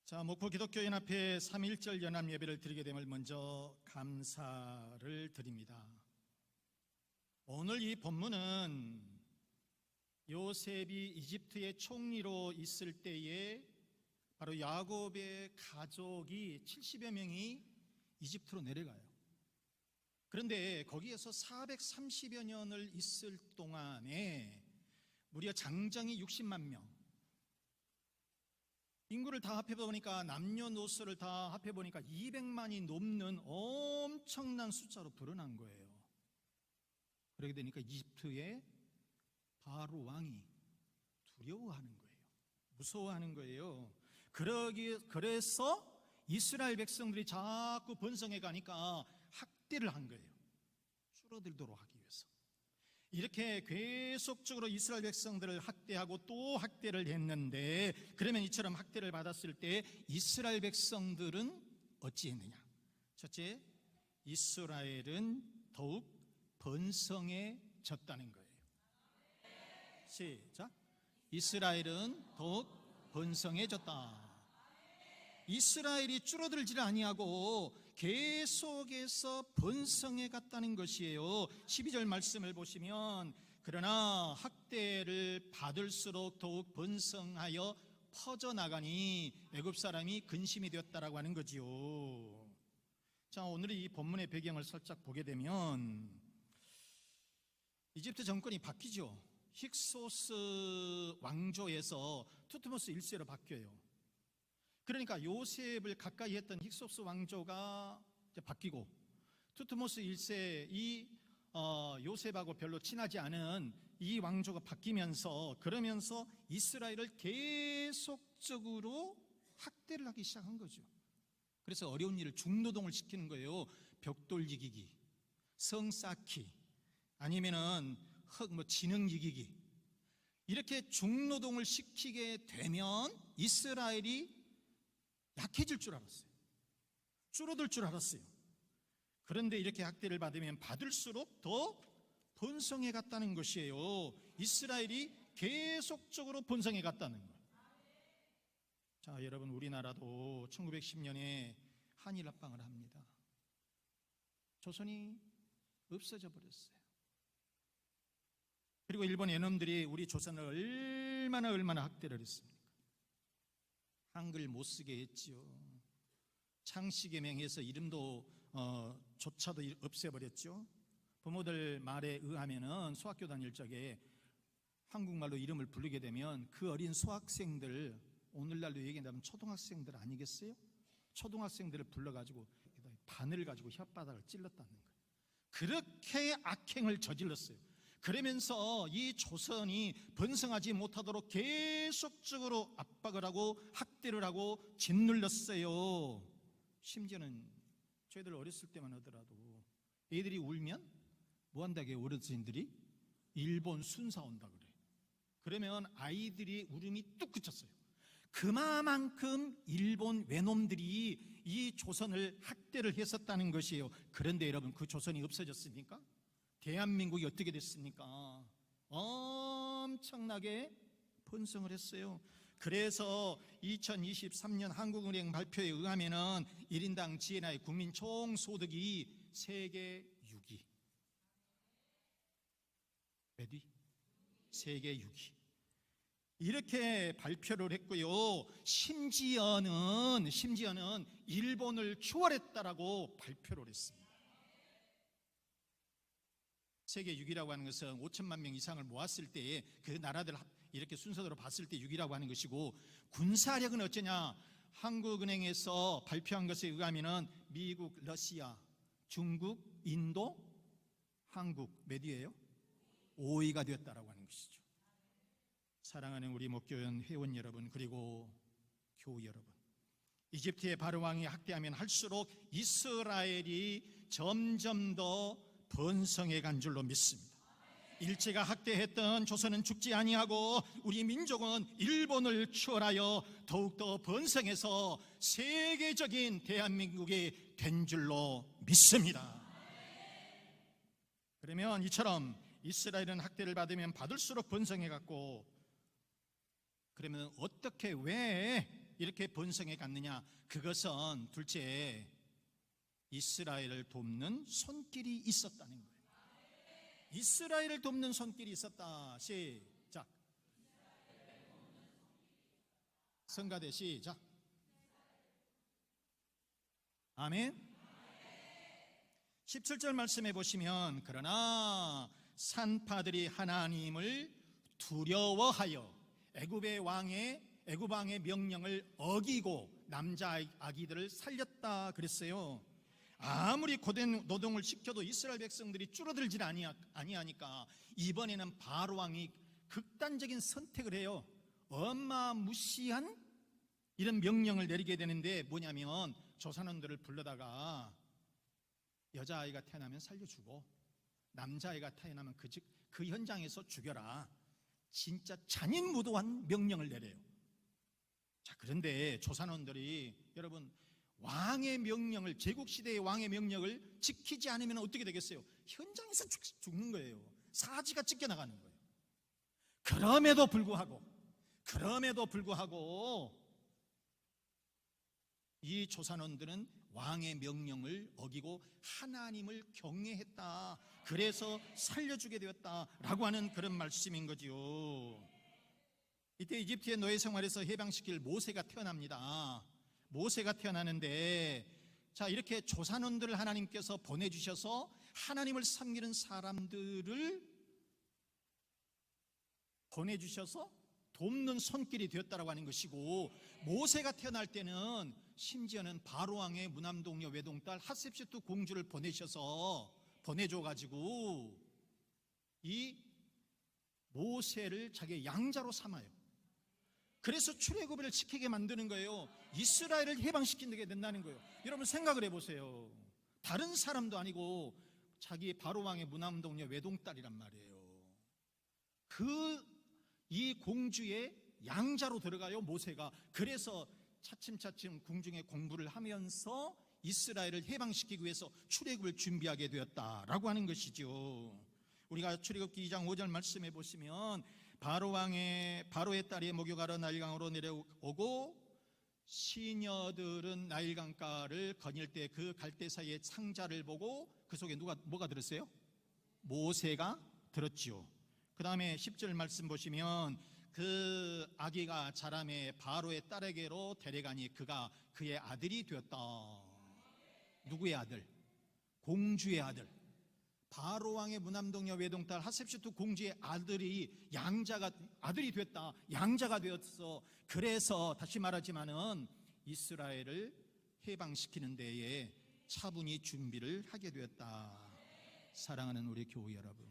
자, 목포 기독교연합회 3.1절 연합 예배를 드리게 됨을 먼저 감사를 드립니다. 오늘 이 본문은 요셉이 이집트의 총리로 있을 때에 바로 야곱의 가족이 70여 명이 이집트로 내려가요. 그런데 거기에서 430여 년을 있을 동안에 무려 장정이 60만 명, 인구를 다 합해보니까 남녀노소를 다 합해보니까 200만이 넘는 엄청난 숫자로 불어난 거예요. 그렇게 되니까 이집트의 바로 왕이 두려워하는 거예요. 무서워하는 거예요. 그래서 이스라엘 백성들이 자꾸 번성해 가니까 학대를 한 거예요. 줄어들도록 하기 위해서. 이렇게 계속적으로 이스라엘 백성들을 학대하고 또 학대를 했는데, 그러면 이처럼 학대를 받았을 때 이스라엘 백성들은 어찌했느냐? 첫째, 이스라엘은 더욱 번성해졌다는 거예요. 시작. 이스라엘은 더욱 번성해졌다. 이스라엘이 줄어들지를 아니하고 계속해서 번성해 갔다는 것이에요. 12절 말씀을 보시면, 그러나 학대를 받을수록 더욱 번성하여 퍼져나가니 애굽 사람이 근심이 되었다라고 하는 거지요. 자, 오늘 이 본문의 배경을 살짝 보게 되면 이집트 정권이 바뀌죠. 힉소스 왕조에서 투트모스 1세로 바뀌어요. 그러니까 요셉을 가까이 했던 힉소스 왕조가 이제 바뀌고, 투트모스 1세 이 요셉하고 별로 친하지 않은 이 왕조가 바뀌면서, 그러면서 이스라엘을 계속적으로 학대를 하기 시작한 거죠. 그래서 어려운 일을 중노동을 시키는 거예요. 벽돌 이기기, 성 쌓기, 아니면은 지능 이기기, 이렇게 중노동을 시키게 되면 이스라엘이 약해질 줄 알았어요. 줄어들 줄 알았어요. 그런데 이렇게 학대를 받으면 받을수록 더 번성해 갔다는 것이에요. 이스라엘이 계속적으로 번성해 갔다는 거예요. 자, 여러분, 우리나라도 1910년에 한일 합방을 합니다. 조선이 없어져 버렸어요. 그리고 일본 연놈들이 우리 조선을 얼마나 학대를 했습니까? 한글 못 쓰게 했지요. 창씨의 명에서 이름도 조차도 없애버렸죠. 부모들 말에 의하면은 수학교 다닐 적에 한국말로 이름을 부르게 되면 그 어린 소학생들, 오늘날로 얘기한다면 초등학생들 아니겠어요? 초등학생들을 불러가지고 바늘을 가지고 혓바닥을 찔렀다는 거예요. 그렇게 악행을 저질렀어요. 그러면서 이 조선이 번성하지 못하도록 계속적으로 압박을 하고 학대를 하고 짓눌렀어요. 심지어는 저희들 어렸을 때만 하더라도 애들이 울면 뭐 한다고요? 어르신들이 일본 순사 온다 그래. 그러면 아이들이 울음이 뚝 그쳤어요. 그만큼 일본 외놈들이 이 조선을 학대를 했었다는 것이에요. 그런데 여러분, 그 조선이 없어졌습니까? 대한민국이 어떻게 됐습니까? 엄청나게 번성을 했어요. 그래서 2023년 한국은행 발표에 의하면은 1인당 GNI 국민 총소득이 세계 6위. 몇 위? 세계 6위. 이렇게 발표를 했고요. 심지어는 일본을 추월했다라고 발표를 했습니다. 세계 6위라고 하는 것은 5천만 명 이상을 모았을 때에 그 나라들 이렇게 순서대로 봤을 때 6위라고 하는 것이고, 군사력은 어쩌냐? 한국은행에서 발표한 것에 의하면은 미국, 러시아, 중국, 인도, 한국 몇 위예요? 5위가 되었다라고 하는 것이죠. 사랑하는 우리 목교연 회원 여러분, 그리고 교우 여러분, 이집트의 바로 왕이 학대하면 할수록 이스라엘이 점점 더 번성해 간 줄로 믿습니다. 일제가 학대했던 조선은 죽지 아니하고 우리 민족은 일본을 추월하여 더욱더 번성해서 세계적인 대한민국이 된 줄로 믿습니다. 그러면 이처럼 이스라엘은 학대를 받으면 받을수록 번성해 갔고, 그러면 어떻게, 왜 이렇게 번성해 갔느냐? 그것은 둘째, 이스라엘을 돕는 손길이 있었다는 거예요. 이스라엘을 돕는 손길이 있었다. 시작. 성가대 시작. 아멘. 17절 말씀해 보시면, 그러나 산파들이 하나님을 두려워하여 애굽 왕의 명령을 어기고 남자 아기들을 살렸다 그랬어요. 아무리 고된 노동을 시켜도 이스라엘 백성들이 줄어들질 아니하니까 이번에는 바로 왕이 극단적인 선택을 해요. 어마무시한 이런 명령을 내리게 되는데, 뭐냐면 조산원들을 불러다가 여자아이가 태어나면 살려주고 남자아이가 태어나면 그 현장에서 죽여라. 진짜 잔인무도한 명령을 내려요. 자, 그런데 조산원들이, 여러분, 왕의 명령을, 제국시대의 왕의 명령을 지키지 않으면 어떻게 되겠어요? 현장에서 죽는 거예요. 사지가 찢겨나가는 거예요. 그럼에도 불구하고 이 조산원들은 왕의 명령을 어기고 하나님을 경외했다. 그래서 살려주게 되었다라고 하는 그런 말씀인 거지요. 이때 이집트의 노예 생활에서 해방시킬 모세가 태어납니다. 모세가 태어나는데, 자, 이렇게 조산원들을 하나님께서 보내주셔서 하나님을 섬기는 사람들을 보내주셔서 돕는 손길이 되었다라고 하는 것이고, 모세가 태어날 때는 심지어는 바로왕의 무남동녀 외동딸 핫셉시트 공주를 보내줘가지고 이 모세를 자기의 양자로 삼아요. 그래서 출애굽을 시키게 만드는 거예요. 이스라엘을 해방시키게 된다는 거예요. 여러분 생각을 해보세요. 다른 사람도 아니고 자기 바로왕의 무남동녀 외동딸이란 말이에요. 이 공주의 양자로 들어가요, 모세가. 그래서 차츰차츰 궁중에 공부를 하면서 이스라엘을 해방시키기 위해서 출애굽을 준비하게 되었다라고 하는 것이죠. 우리가 출애굽기 2장 5절 말씀해 보시면, 바로의 딸이 목욕하러 나일강으로 내려오고 시녀들은 나일강가를 거닐 때 그 갈대 사이에 상자를 보고 그 속에 뭐가 들었어요? 모세가 들었지요. 그 다음에 10절 말씀 보시면, 그 아기가 자라매 바로의 딸에게로 데려가니 그가 그의 아들이 되었다. 누구의 아들? 공주의 아들. 바로왕의 무남동녀 외동딸 핫셉시트 공주의 아들이 됐다. 양자가 되었어. 그래서 다시 말하지만은 이스라엘을 해방시키는 데에 차분히 준비를 하게 되었다. 사랑하는 우리 교우 여러분,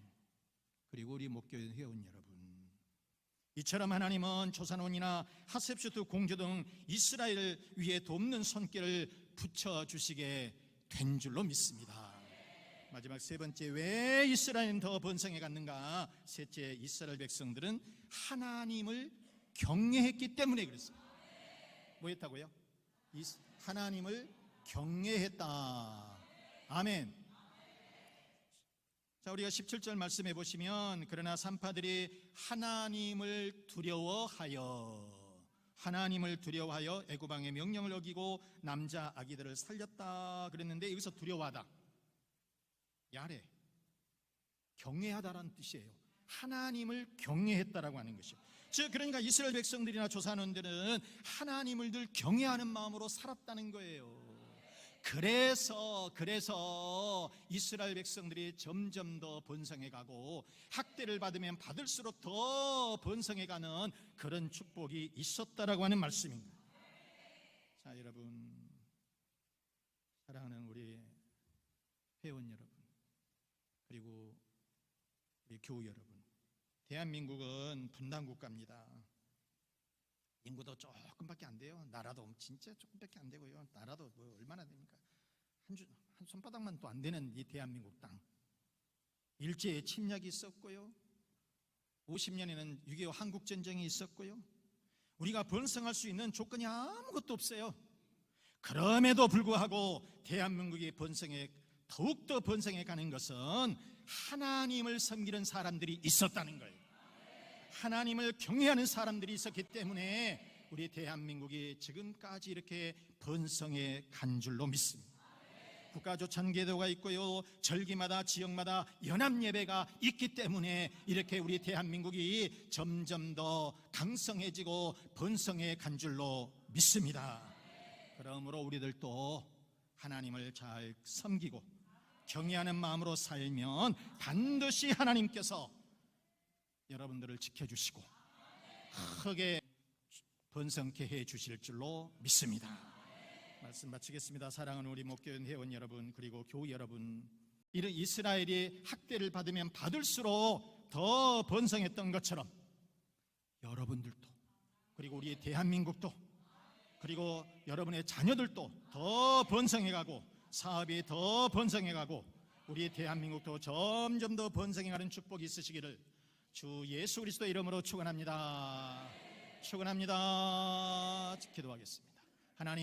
그리고 우리 목교회 회원 여러분, 이처럼 하나님은 조산원이나 핫셉슈트 공주 등 이스라엘을 위해 돕는 손길을 붙여주시게 된 줄로 믿습니다. 마지막 세 번째, 왜 이스라엘은 더 번성해 갔는가? 셋째, 이스라엘 백성들은 하나님을 경외했기 때문에 그랬습니다. 뭐 했다고요? 하나님을 경외했다. 아멘. 자, 우리가 17절 말씀해 보시면, 그러나 산파들이 하나님을 두려워하여 애굽 왕의 명령을 어기고 남자 아기들을 살렸다 그랬는데, 여기서 두려워하다, 야래, 경외하다라는 뜻이에요. 하나님을 경외했다라고 하는 것이요. 즉, 그러니까 이스라엘 백성들이나 조산원들은 하나님을 늘 경외하는 마음으로 살았다는 거예요. 그래서 이스라엘 백성들이 점점 더 번성해가고 학대를 받으면 받을수록 더 번성해가는 그런 축복이 있었다라고 하는 말씀입니다. 자, 여러분, 사랑하는 우리 회원 여러분, 그리고 우리 교우 여러분, 대한민국은 분단국가입니다. 인구도 조금밖에 안 돼요. 나라도 진짜 조금밖에 안 되고요. 나라도 뭐 얼마나 됩니까? 한 손바닥만 또 안 되는 이 대한민국 땅. 일제의 침략이 있었고요. 50년에는 6.25 한국전쟁이 있었고요. 우리가 번성할 수 있는 조건이 아무것도 없어요. 그럼에도 불구하고 대한민국이 더욱더 번성해 가는 것은 하나님을 섬기는 사람들이 있었다는 거예요. 하나님을 경외하는 사람들이 있었기 때문에 우리 대한민국이 지금까지 이렇게 번성해 간 줄로 믿습니다. 국가조찬계도가 있고요, 절기마다 지역마다 연합예배가 있기 때문에 이렇게 우리 대한민국이 점점 더 강성해지고 번성해 간 줄로 믿습니다. 그러므로 우리들도 하나님을 잘 섬기고 경외하는 마음으로 살면 반드시 하나님께서 여러분들을 지켜주시고 크게 번성케 해 주실 줄로 믿습니다. 말씀 마치겠습니다. 사랑하는 우리 목교회 회원 여러분, 그리고 교우 여러분, 이런 이스라엘이 학대를 받으면 받을수록 더 번성했던 것처럼 여러분들도, 그리고 우리 대한민국도, 그리고 여러분의 자녀들도 더 번성해가고 사업이 더 번성해가고 우리 대한민국도 점점 더 번성해가는 축복이 있으시기를 주 예수 그리스도의 이름으로 축원합니다. 축원합니다. 기도하겠습니다. 하나님,